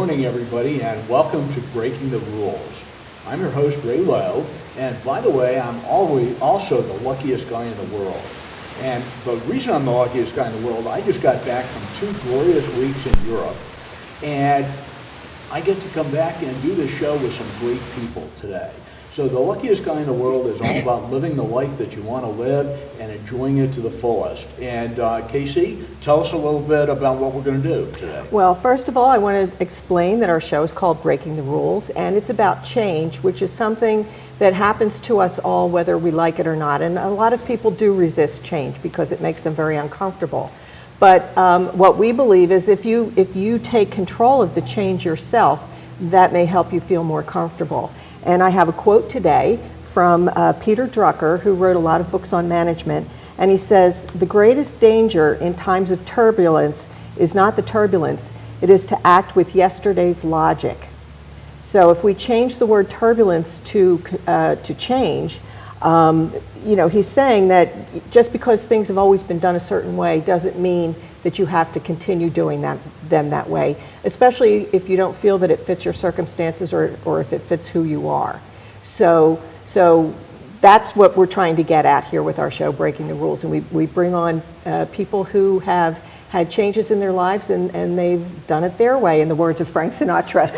morning, everybody, and welcome to Breaking the Rules. I'm your host, Ray Lowe, and by the way, I'm always also the luckiest guy in the world. And the reason I'm the luckiest guy in the world, I just got back from 2 glorious weeks in Europe, and I get to come back and do this show with some great people today. So the luckiest guy in the world is all about living the life that you want to live and enjoying it to the fullest. And Casey, tell us a little bit about what we're going to do today. Well, first of all, I want to explain that our show is called Breaking the Rules, and it's about change, which is something that happens to us all whether we like it or not. And a lot of people do resist change because it makes them very uncomfortable. But what we believe is if you take control of the change yourself, that may help you feel more comfortable. And I have a quote today from Peter Drucker, who wrote a lot of books on management, and he says, "The greatest danger in times of turbulence is not the turbulence, it is to act with yesterday's logic." So if we change the word turbulence to change, he's saying that just because things have always been done a certain way doesn't mean that you have to continue doing them that way, especially if you don't feel that it fits your circumstances or if it fits who you are. So that's what we're trying to get at here with our show, Breaking the Rules. And we bring on people who have had changes in their lives and they've done it their way, in the words of Frank Sinatra.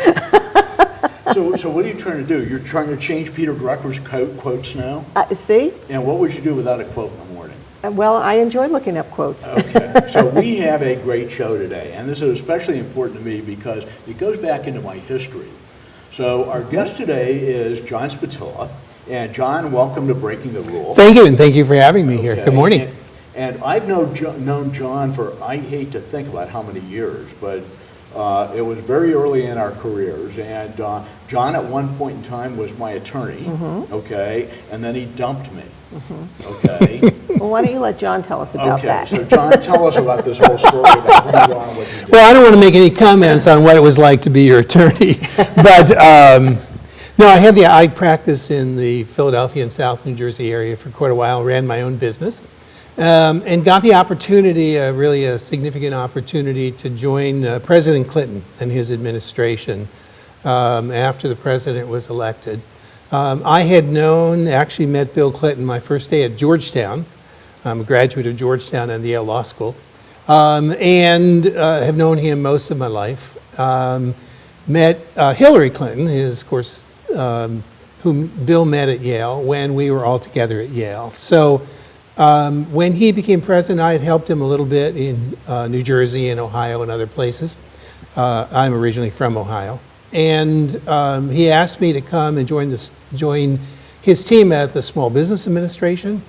So what are you trying to do? You're trying to change Peter Drucker's quotes now? See? And what would you do without a quote in the morning? Well, I enjoy looking up quotes. Okay, so we have a great show today, and this is especially important to me because it goes back into my history. So our guest today is John Spotila, and John, welcome to Breaking the Rules. Thank you, and thank you for having me here. Good morning. And I've known John for, I hate to think about how many years, but it was very early in our careers, and John at one point in time was my attorney, okay, and then he dumped me, okay. Well, why don't you let John tell us about that? Okay, so John, tell us about this whole story about who you are and what you did. Well, I don't want to make any comments on what it was like to be your attorney, but no, I practiced in the Philadelphia and South New Jersey area for quite a while, ran my own business. And got the opportunity, really a significant opportunity, to join President Clinton and his administration after the president was elected. I had actually met Bill Clinton my first day at Georgetown. I'm a graduate of Georgetown and the Yale Law School, and have known him most of my life. Met Hillary Clinton, of course, whom Bill met at Yale when we were all together at Yale. So. When he became president, I had helped him a little bit in New Jersey and Ohio and other places. I'm originally from Ohio. And he asked me to come and join his team at the Small Business Administration,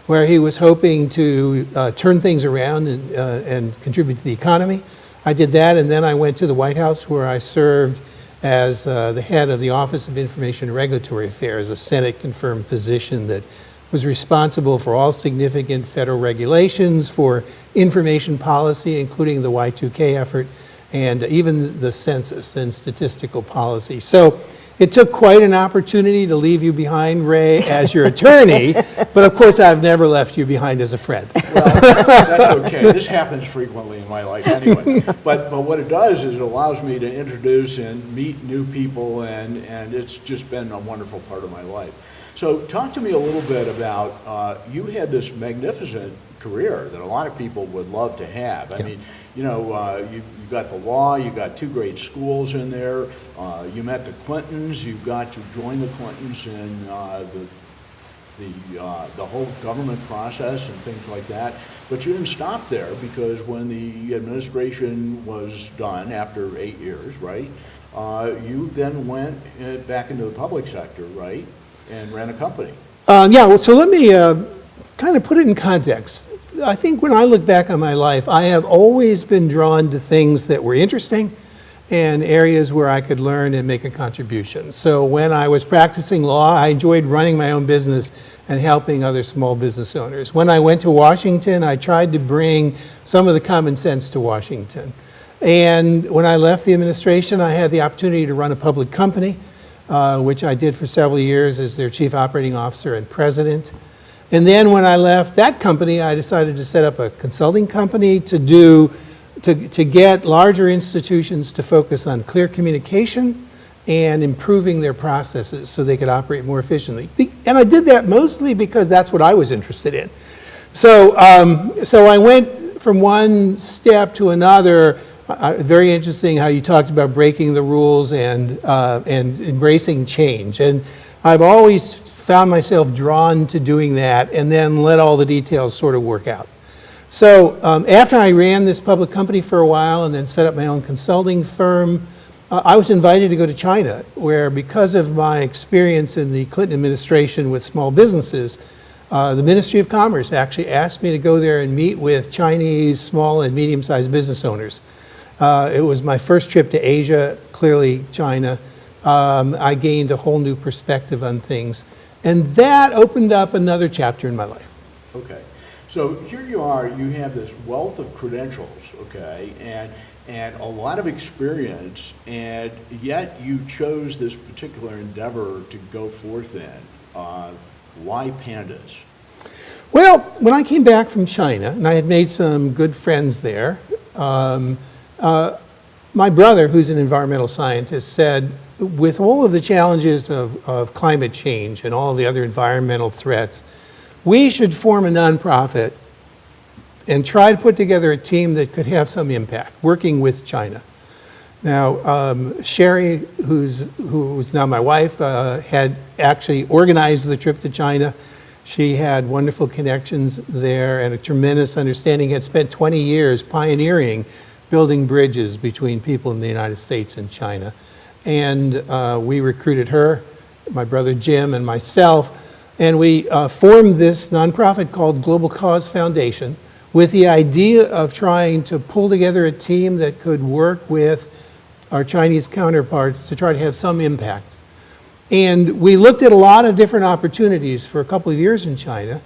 where he was hoping to turn things around and contribute to the economy. I did that, and then I went to the White House, where I served as the head of the Office of Information and Regulatory Affairs, a Senate-confirmed position that was responsible for all significant federal regulations for information policy, including the Y2K effort, and even the census and statistical policy. So it took quite an opportunity to leave you behind, Ray, as your attorney, but of course I've never left you behind as a friend. Well, that's okay. This happens frequently in my life anyway. But what it does is it allows me to introduce and meet new people, and it's just been a wonderful part of my life. So talk to me a little bit about, you had this magnificent career that a lot of people would love to have. I mean, you got the law, you got 2 great schools in there, you met the Clintons, you got to join the Clintons in the whole government process and things like that. But you didn't stop there, because when the administration was done after 8 years, right, you then went back into the public sector, right? And ran a company. So let me kind of put it in context. I think when I look back on my life, I have always been drawn to things that were interesting and areas where I could learn and make a contribution. So when I was practicing law, I enjoyed running my own business and helping other small business owners. When I went to Washington, I tried to bring some of the common sense to Washington. And when I left the administration, I had the opportunity to run a public company, which I did for several years as their chief operating officer and president. And then when I left that company, I decided to set up a consulting company to to get larger institutions to focus on clear communication and improving their processes so they could operate more efficiently. And I did that mostly because that's what I was interested in. So I went from one step to another. Very interesting how you talked about breaking the rules and embracing change. And I've always found myself drawn to doing that and then let all the details sort of work out. So after I ran this public company for a while and then set up my own consulting firm, I was invited to go to China, where because of my experience in the Clinton administration with small businesses, the Ministry of Commerce actually asked me to go there and meet with Chinese small and medium-sized business owners. It was my first trip to Asia, clearly China. I gained a whole new perspective on things. And that opened up another chapter in my life. Okay. So here you are, you have this wealth of credentials, okay, and a lot of experience, and yet you chose this particular endeavor to go forth in. Why pandas? Well, when I came back from China, and I had made some good friends there, my brother, who's an environmental scientist, said, with all of the challenges of climate change and all of the other environmental threats, we should form a nonprofit and try to put together a team that could have some impact, working with China. Now, Sherry, who's now my wife, had actually organized the trip to China. She had wonderful connections there and a tremendous understanding, had spent 20 years pioneering building bridges between people in the United States and China. And we recruited her, my brother Jim, and myself, and we formed this nonprofit called Global Cause Foundation with the idea of trying to pull together a team that could work with our Chinese counterparts to try to have some impact. And we looked at a lot of different opportunities for a couple of years in China,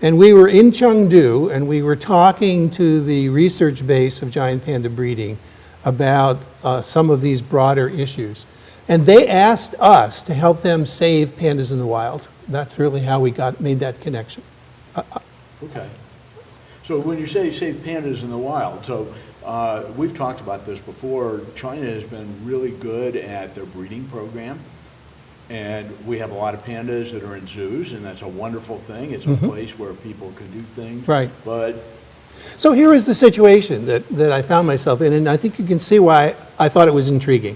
and we were in Chengdu, and we were talking to the research base of giant panda breeding about some of these broader issues. And they asked us to help them save pandas in the wild. That's really how we made that connection. Okay. So when you say save pandas in the wild, so we've talked about this before. China has been really good at their breeding program. And we have a lot of pandas that are in zoos, and that's a wonderful thing. It's a place where people can do things. Right. But so here is the situation that I found myself in, and I think you can see why I thought it was intriguing.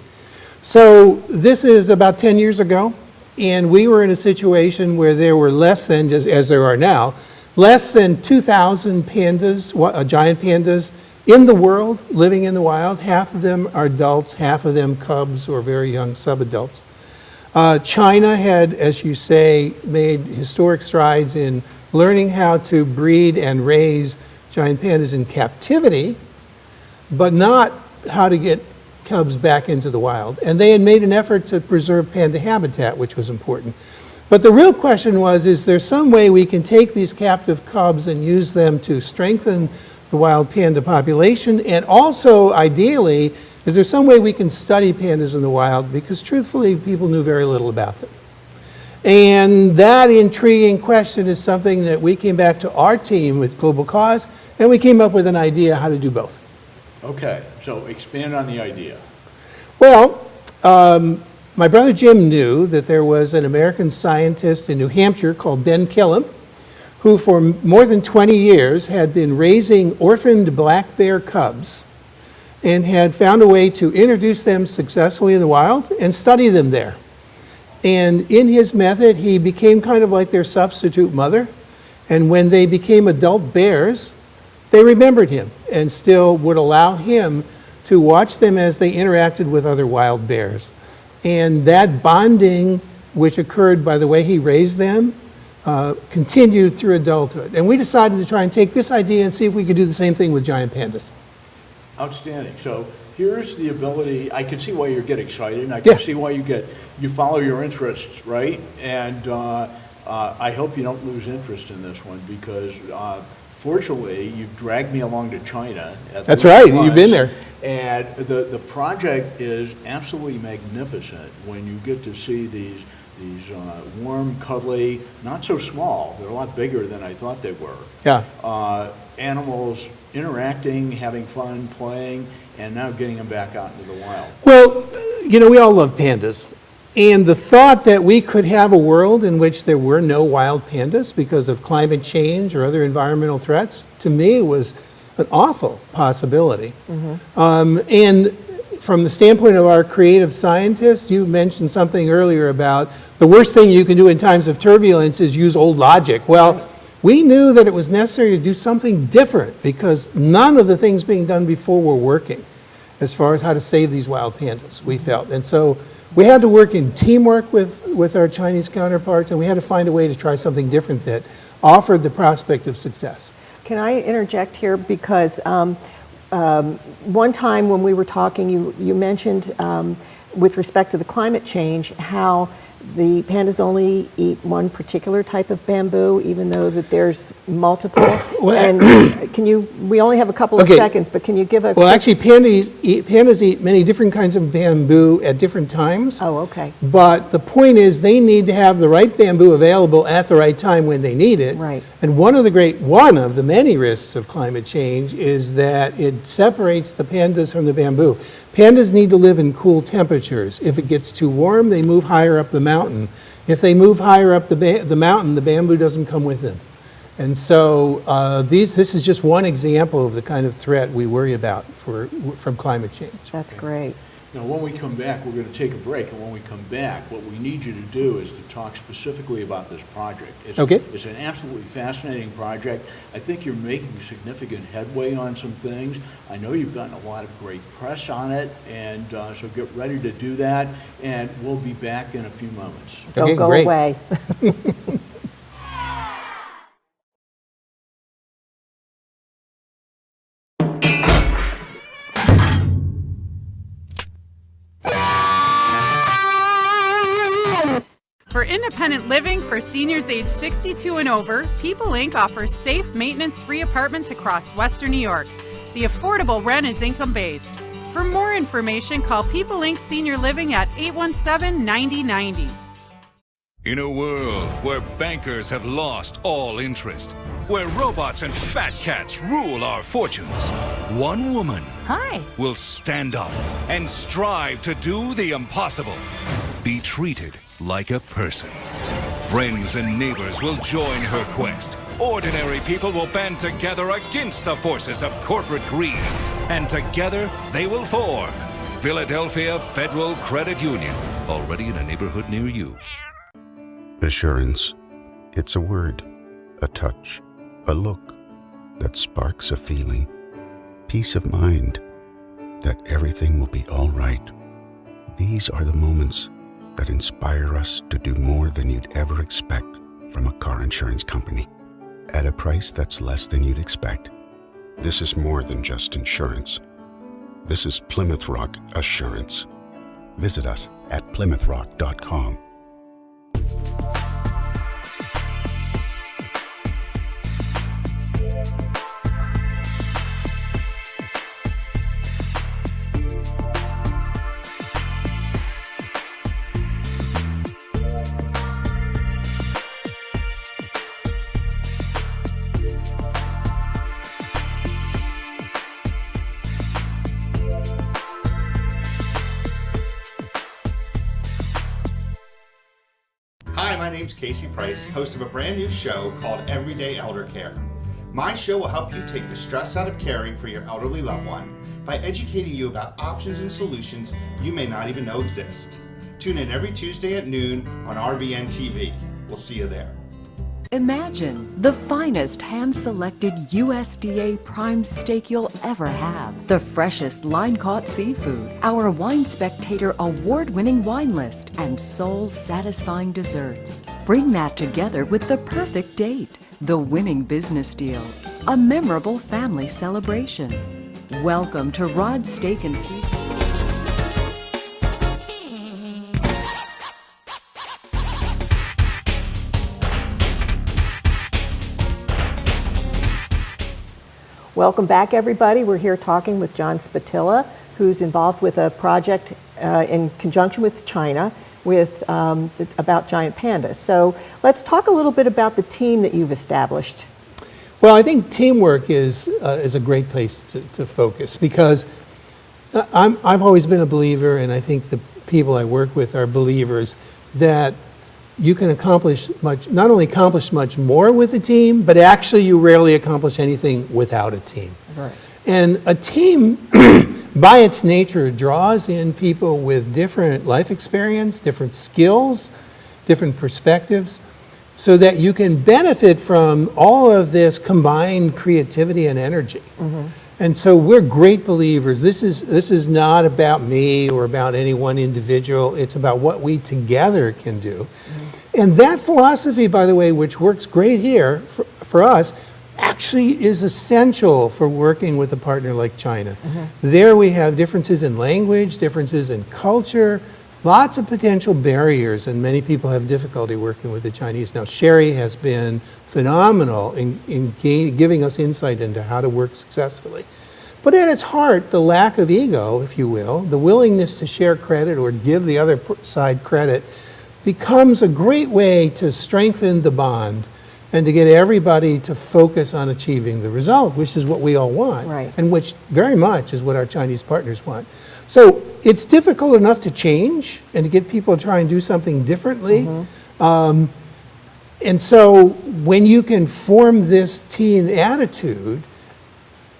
So this is about 10 years ago, and we were in a situation where there were less than, just as there are now, less than 2,000 pandas, giant pandas, in the world, living in the wild. Half of them are adults, half of them cubs or very young subadults. China had, as you say, made historic strides in learning how to breed and raise giant pandas in captivity, but not how to get cubs back into the wild. And they had made an effort to preserve panda habitat, which was important. But the real question was, is there some way we can take these captive cubs and use them to strengthen the wild panda population? And also, ideally, is there some way we can study pandas in the wild? Because truthfully, people knew very little about them. And that intriguing question is something that we came back to our team with Global Cause, and we came up with an idea how to do both. okay, so expand on the idea. Well, my brother Jim knew that there was an American scientist in New Hampshire called Ben Killam, who for more than 20 years had been raising orphaned black bear cubs and had found a way to introduce them successfully in the wild and study them there. And in his method, he became kind of like their substitute mother. And when they became adult bears, they remembered him and still would allow him to watch them as they interacted with other wild bears. And that bonding, which occurred by the way he raised them, continued through adulthood. And we decided to try and take this idea and see if we could do the same thing with giant pandas. Outstanding. So here's the ability. I can see why you get excited. I can see why you follow your interests, right? And I hope you don't lose interest in this one because fortunately you've dragged me along to China. That's right. You've been there. And the project is absolutely magnificent when you get to see these warm, cuddly, not so small. They're a lot bigger than I thought they were. Yeah. Animals interacting, having fun, playing, and now getting them back out into the wild? Well, we all love pandas. And the thought that we could have a world in which there were no wild pandas because of climate change or other environmental threats, to me, was an awful possibility. And from the standpoint of our creative scientists, you mentioned something earlier about the worst thing you can do in times of turbulence is use old logic. Well, we knew that it was necessary to do something different because none of the things being done before were working as far as how to save these wild pandas, we felt. And so we had to work in teamwork with our Chinese counterparts, and we had to find a way to try something different that offered the prospect of success. Can I interject here? Because one time when we were talking, you mentioned with respect to the climate change how the pandas only eat one particular type of bamboo, even though that there's multiple. And we only have a couple of seconds, but can you give a... Well, actually, pandas eat many different kinds of bamboo at different times. Oh, okay. But the point is they need to have the right bamboo available at the right time when they need it. Right. And one of the many risks of climate change is that it separates the pandas from the bamboo. Pandas need to live in cool temperatures. If it gets too warm, they move higher up the mountain. If they move higher up the mountain, the bamboo doesn't come with them. And so this is just one example of the kind of threat we worry about from climate change. That's great. Now, when we come back, we're going to take a break, and when we come back, what we need you to do is to talk specifically about this project. It's an absolutely fascinating project. I think you're making significant headway on some things. I know you've gotten a lot of great press on it, and so get ready to do that, and we'll be back in a few moments. Don't go away. For independent living for seniors age 62 and over, People Inc. offers safe, maintenance-free apartments across Western New York. The affordable rent is income-based. For more information, call People Inc. Senior Living at 817-9090. In a world where bankers have lost all interest, where robots and fat cats rule our fortunes, one woman will stand up and strive to do the impossible. Be treated like a person. Friends and neighbors will join her quest. Ordinary people will band together against the forces of corporate greed. And together they will form Philadelphia Federal Credit Union, already in a neighborhood near you. Assurance. It's a word, a touch, a look that sparks a feeling. Peace of mind that everything will be all right. These are the moments that inspire us to do more than you'd ever expect from a car insurance company at a price that's less than you'd expect. This is more than just insurance. This is Plymouth Rock Assurance. Visit us at PlymouthRock.com. Hi, my name's Casey Price, host of a brand new show called Everyday Elder Care. My show will help you take the stress out of caring for your elderly loved one by educating you about options and solutions you may not even know exist. Tune in every Tuesday at noon on RVN TV. We'll see you there. Imagine the finest hand-selected USDA prime steak you'll ever have. The freshest line-caught seafood, our Wine Spectator award-winning wine list, and soul-satisfying desserts. Bring that together with the perfect date, the winning business deal, a memorable family celebration. Welcome to Rod's Steak and Seafood. Welcome back, everybody. We're here talking with John Spotila, who's involved with a project in conjunction with China about giant pandas. So let's talk a little bit about the team that you've established. Well, I think teamwork is a great place to focus, because I've always been a believer, and I think the people I work with are believers, that you can not only accomplish much more with a team, but actually you rarely accomplish anything without a team. Right. And a team, by its nature, draws in people with different life experience, different skills, different perspectives, so that you can benefit from all of this combined creativity and energy. And so we're great believers. This is not about me or about any one individual. It's about what we together can do. And that philosophy, by the way, which works great here for us, actually is essential for working with a partner like China. There we have differences in language, differences in culture, lots of potential barriers, and many people have difficulty working with the Chinese. Now, Sherry has been phenomenal in giving us insight into how to work successfully. But at its heart, the lack of ego, if you will, the willingness to share credit or give the other side credit, becomes a great way to strengthen the bond and to get everybody to focus on achieving the result, which is what we all want, Right. and which very much is what our Chinese partners want. So it's difficult enough to change and to get people to try and do something differently. And so when you can form this team attitude,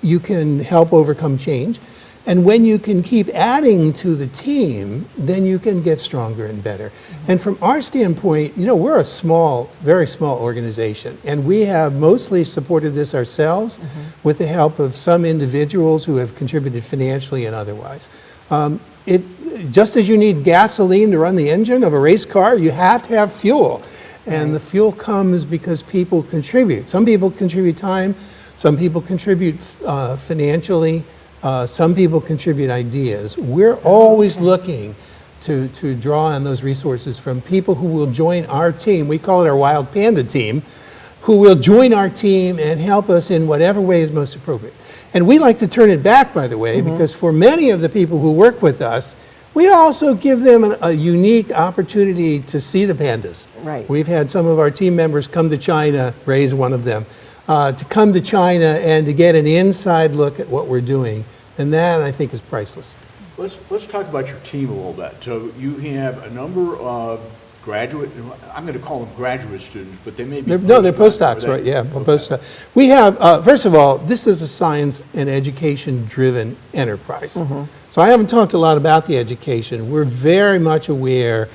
you can help overcome change. And when you can keep adding to the team, then you can get stronger and better. And from our standpoint, we're a small, very small organization, and we have mostly supported this ourselves with the help of some individuals who have contributed financially and otherwise. Just as you need gasoline to run the engine of a race car, you have to have fuel. And the fuel comes because people contribute. Some people contribute time, some people contribute financially, some people contribute ideas. We're always looking to draw on those resources from people who will join our team. We call it our Wild Panda team, who will join our team and help us in whatever way is most appropriate. And we like to turn it back, by the way, because for many of the people who work with us, we also give them a unique opportunity to see the pandas. Right. We've had some of our team members come to China, Ray's one of them, to come to China and to get an inside look at what we're doing. And that, I think, is priceless. Let's talk about your team a little bit. So you have a number of graduate, I'm going to call them graduate students, but they may be they're postdocs, right? Yeah, postdocs. We have, first of all, this is a science and education-driven enterprise. So I haven't talked a lot about the education. We're very much aware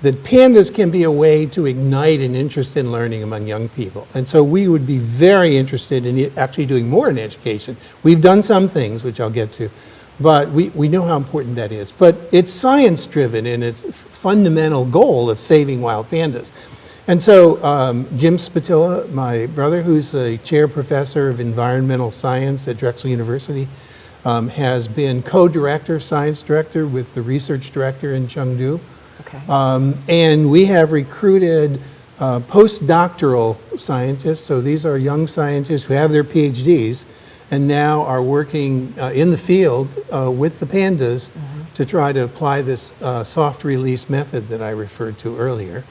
that pandas can be a way to ignite an interest in learning among young people. And so we would be very interested in actually doing more in education. We've done some things, which I'll get to, but we know how important that is. But it's science-driven in its fundamental goal of saving wild pandas. And so Jim Spotila, my brother, who's a chair professor of environmental science at Drexel University, has been co-director, science director with the research director in Chengdu. Okay. And we have recruited postdoctoral scientists. So these are young scientists who have their PhDs and now are working in the field with the pandas to try to apply this soft release method that I referred to earlier,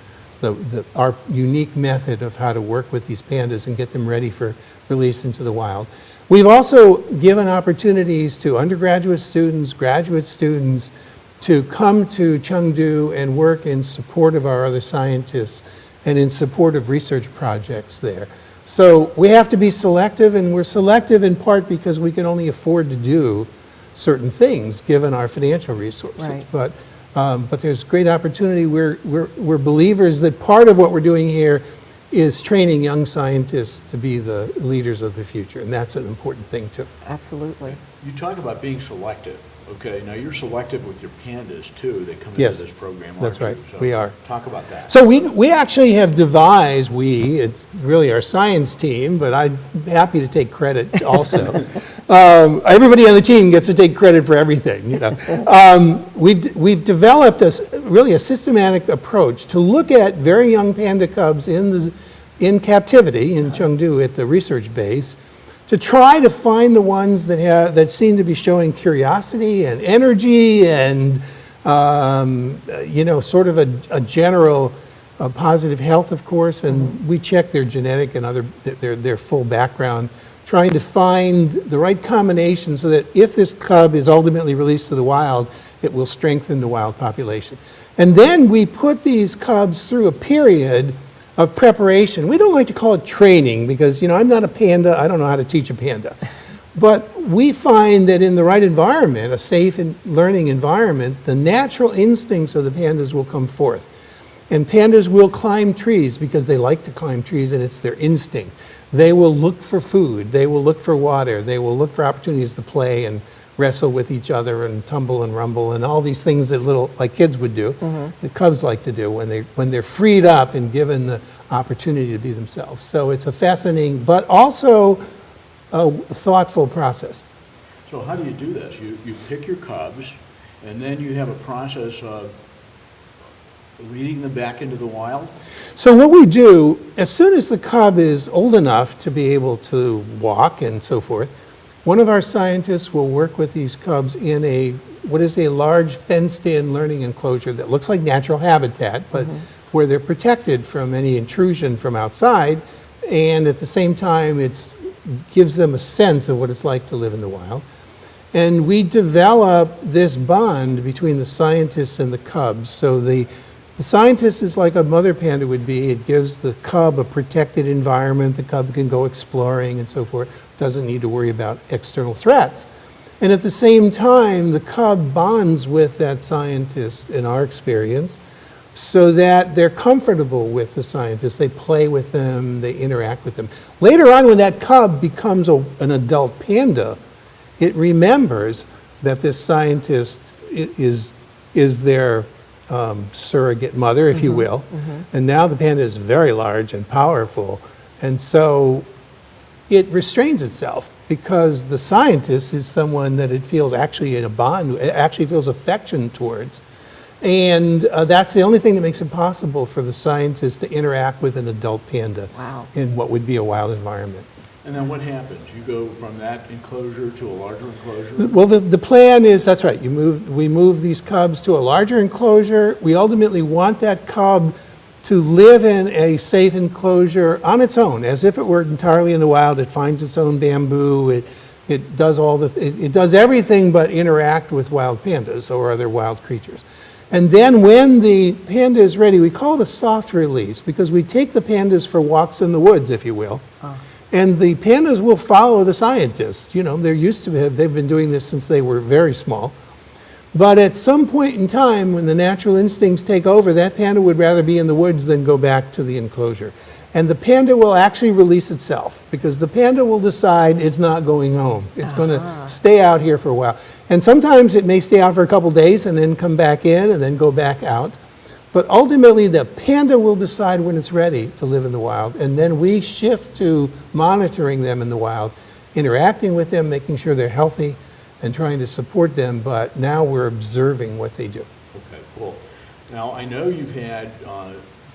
our unique method of how to work with these pandas and get them ready for release into the wild. We've also given opportunities to undergraduate students, graduate students, to come to Chengdu and work in support of our other scientists and in support of research projects there. So we have to be selective, and we're selective in part because we can only afford to do certain things given our financial resources. Right. But there's great opportunity. We're believers that part of what we're doing here is training young scientists to be the leaders of the future, and that's an important thing too. Absolutely. You talk about being selective. Okay, now you're selective with your pandas too that come Yes, into this program, aren't that's you? right. So We are. Talk about that. So we actually have devised, it's really our science team, but I'm happy to take credit also. Everybody on the team gets to take credit for everything. We've developed really a systematic approach to look at very young panda cubs in captivity in Chengdu at the research base, to try to find the ones that seem to be showing curiosity and energy and sort of a general positive health, of course, and we check their genetic and their full background, trying to find the right combination so that if this cub is ultimately released to the wild, it will strengthen the wild population. And then we put these cubs through a period of preparation. We don't like to call it training because, I'm not a panda. I don't know how to teach a panda. But we find that in the right environment, a safe and learning environment, the natural instincts of the pandas will come forth. And pandas will climb trees because they like to climb trees and it's their instinct. They will look for food. They will look for water. They will look for opportunities to play and wrestle with each other and tumble and rumble and all these things that like kids would do, the cubs like to do when they're freed up and given the opportunity to be themselves. So it's a fascinating, but also a thoughtful process. So how do you do this? You pick your cubs, and then you have a process of leading them back into the wild? So what we do, as soon as the cub is old enough to be able to walk and so forth, one of our scientists will work with these cubs in what is a large fenced-in learning enclosure that looks like natural habitat, but where they're protected from any intrusion from outside, and at the same time it gives them a sense of what it's like to live in the wild. And we develop this bond between the scientists and the cubs. So the scientist is like a mother panda would be. It gives the cub a protected environment. The cub can go exploring and so forth. Doesn't need to worry about external threats. And at the same time, the cub bonds with that scientist, in our experience, so that they're comfortable with the scientist. They play with them, they interact with them. Later on, when that cub becomes an adult panda, it remembers that this scientist is their surrogate mother, if you will. And now the panda is very large and powerful. And so it restrains itself because the scientist is someone that it feels actually in a bond, it actually feels affection towards. And that's the only thing that makes it possible for the scientist to interact with an adult panda in what would be a wild environment. And then what happens? You go from that enclosure to a larger enclosure? Well, the plan is, that's right, we move these cubs to a larger enclosure. We ultimately want that cub to live in a safe enclosure on its own, as if it were entirely in the wild. It finds its own bamboo. It does it does everything but interact with wild pandas or other wild creatures. And then when the panda is ready, we call it a soft release because we take the pandas for walks in the woods, if you will. And the pandas will follow the scientists. They're used to it. They've been doing this since they were very small. But at some point in time, when the natural instincts take over, that panda would rather be in the woods than go back to the enclosure. And the panda will actually release itself because the panda will decide it's not going home. It's going to stay out here for a while. And sometimes it may stay out for a couple days and then come back in and then go back out. But ultimately, the panda will decide when it's ready to live in the wild. And then we shift to monitoring them in the wild, interacting with them, making sure they're healthy, and trying to support them. But now we're observing what they do. Okay, cool. Now, I know you've had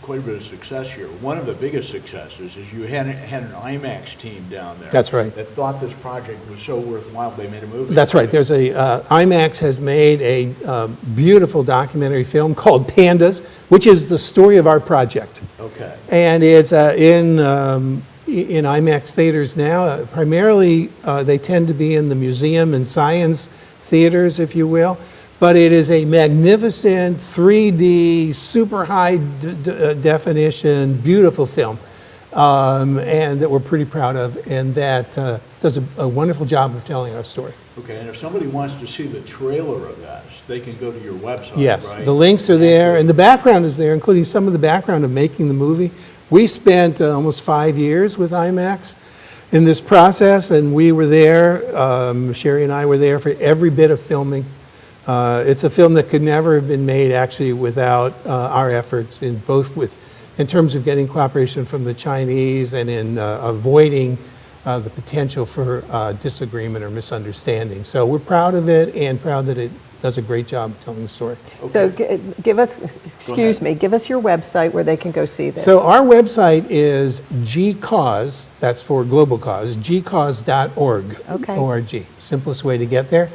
quite a bit of success here. One of the biggest successes is you had an IMAX team down there. That's right. That thought this project was so worthwhile they made a movie. That's right. There's IMAX has made a beautiful documentary film called Pandas, which is the story of our project. Okay. And it's in IMAX theaters now. Primarily, they tend to be in the museum and science theaters, if you will. But it is a magnificent 3D, super high definition, beautiful film, and that we're pretty proud of, and that does a wonderful job of telling our story. Okay, and if somebody wants to see the trailer of that, they can go to your website, yes, right? The links are there, and the background is there, including some of the background of making the movie. We spent almost 5 years with IMAX in this process, and we were there, Sherry and I were there for every bit of filming. It's a film that could never have been made actually without our efforts in terms of getting cooperation from the Chinese and in avoiding the potential for disagreement or misunderstanding. So we're proud of it and proud that it does a great job telling the story. Okay. So give us your website where they can go see this. So our website is GCause, that's for global cause, gcause.org. Okay. O-R-G, simplest way to get there.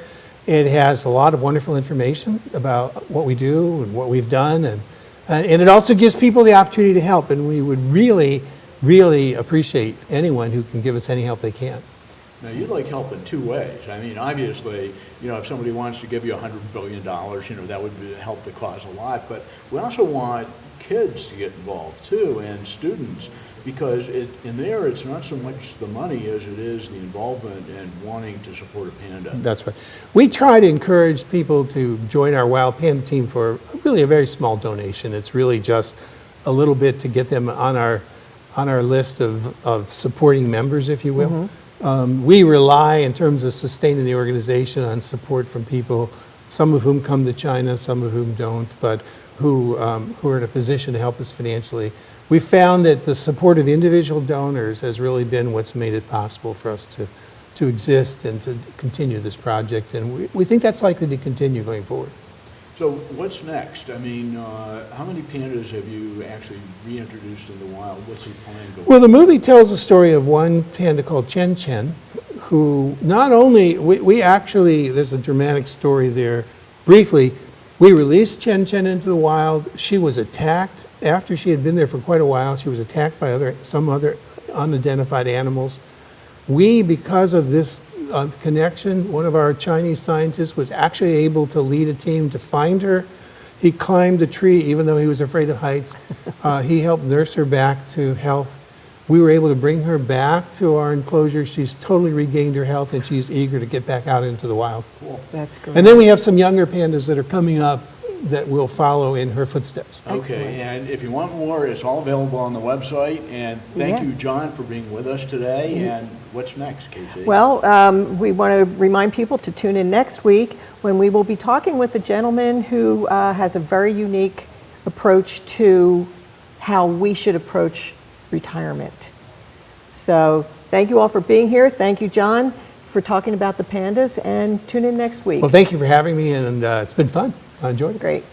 It has a lot of wonderful information about what we do and what we've done, and And it also gives people the opportunity to help, and we would really, really appreciate anyone who can give us any help they can. Now, you'd like help in two ways. I mean, obviously, if somebody wants to give you $100 billion, that would help the cause a lot. But we also want kids to get involved too, and students, because in there it's not so much the money as it is the involvement and wanting to support a panda. That's right. We try to encourage people to join our Wild Panda team for really a very small donation. It's really just a little bit to get them on our list of supporting members, if you will. We rely, in terms of sustaining the organization, on support from people, some of whom come to China, some of whom don't, but who are in a position to help us financially. We found that the support of individual donors has really been what's made it possible for us to exist and to continue this project, and we think that's likely to continue going forward. So what's next? I mean, how many pandas have you actually reintroduced in the wild? What's the plan going? Well, the movie tells the story of one panda called Chen Chen, who not only, we actually, there's a dramatic story there. Briefly, we released Chen Chen into the wild. She was attacked after she had been there for quite a while. She was attacked by some other unidentified animals. We, because of this connection, one of our Chinese scientists was actually able to lead a team to find her. He climbed a tree even though he was afraid of heights. He helped nurse her back to health. We were able to bring her back to our enclosure. She's totally regained her health, and she's eager to get back out into the wild. Cool. That's great. And then we have some younger pandas that are coming up that will follow in her footsteps. Okay, and if you want more, it's all available on the website. And thank you, John, for being with us today. And what's next, Casey? Well, we want to remind people to tune in next week when we will be talking with a gentleman who has a very unique approach to how we should approach retirement. So thank you all for being here. Thank you, John, for talking about the pandas, and tune in next week. Well, thank you for having me, and it's been fun. I enjoyed it. Great.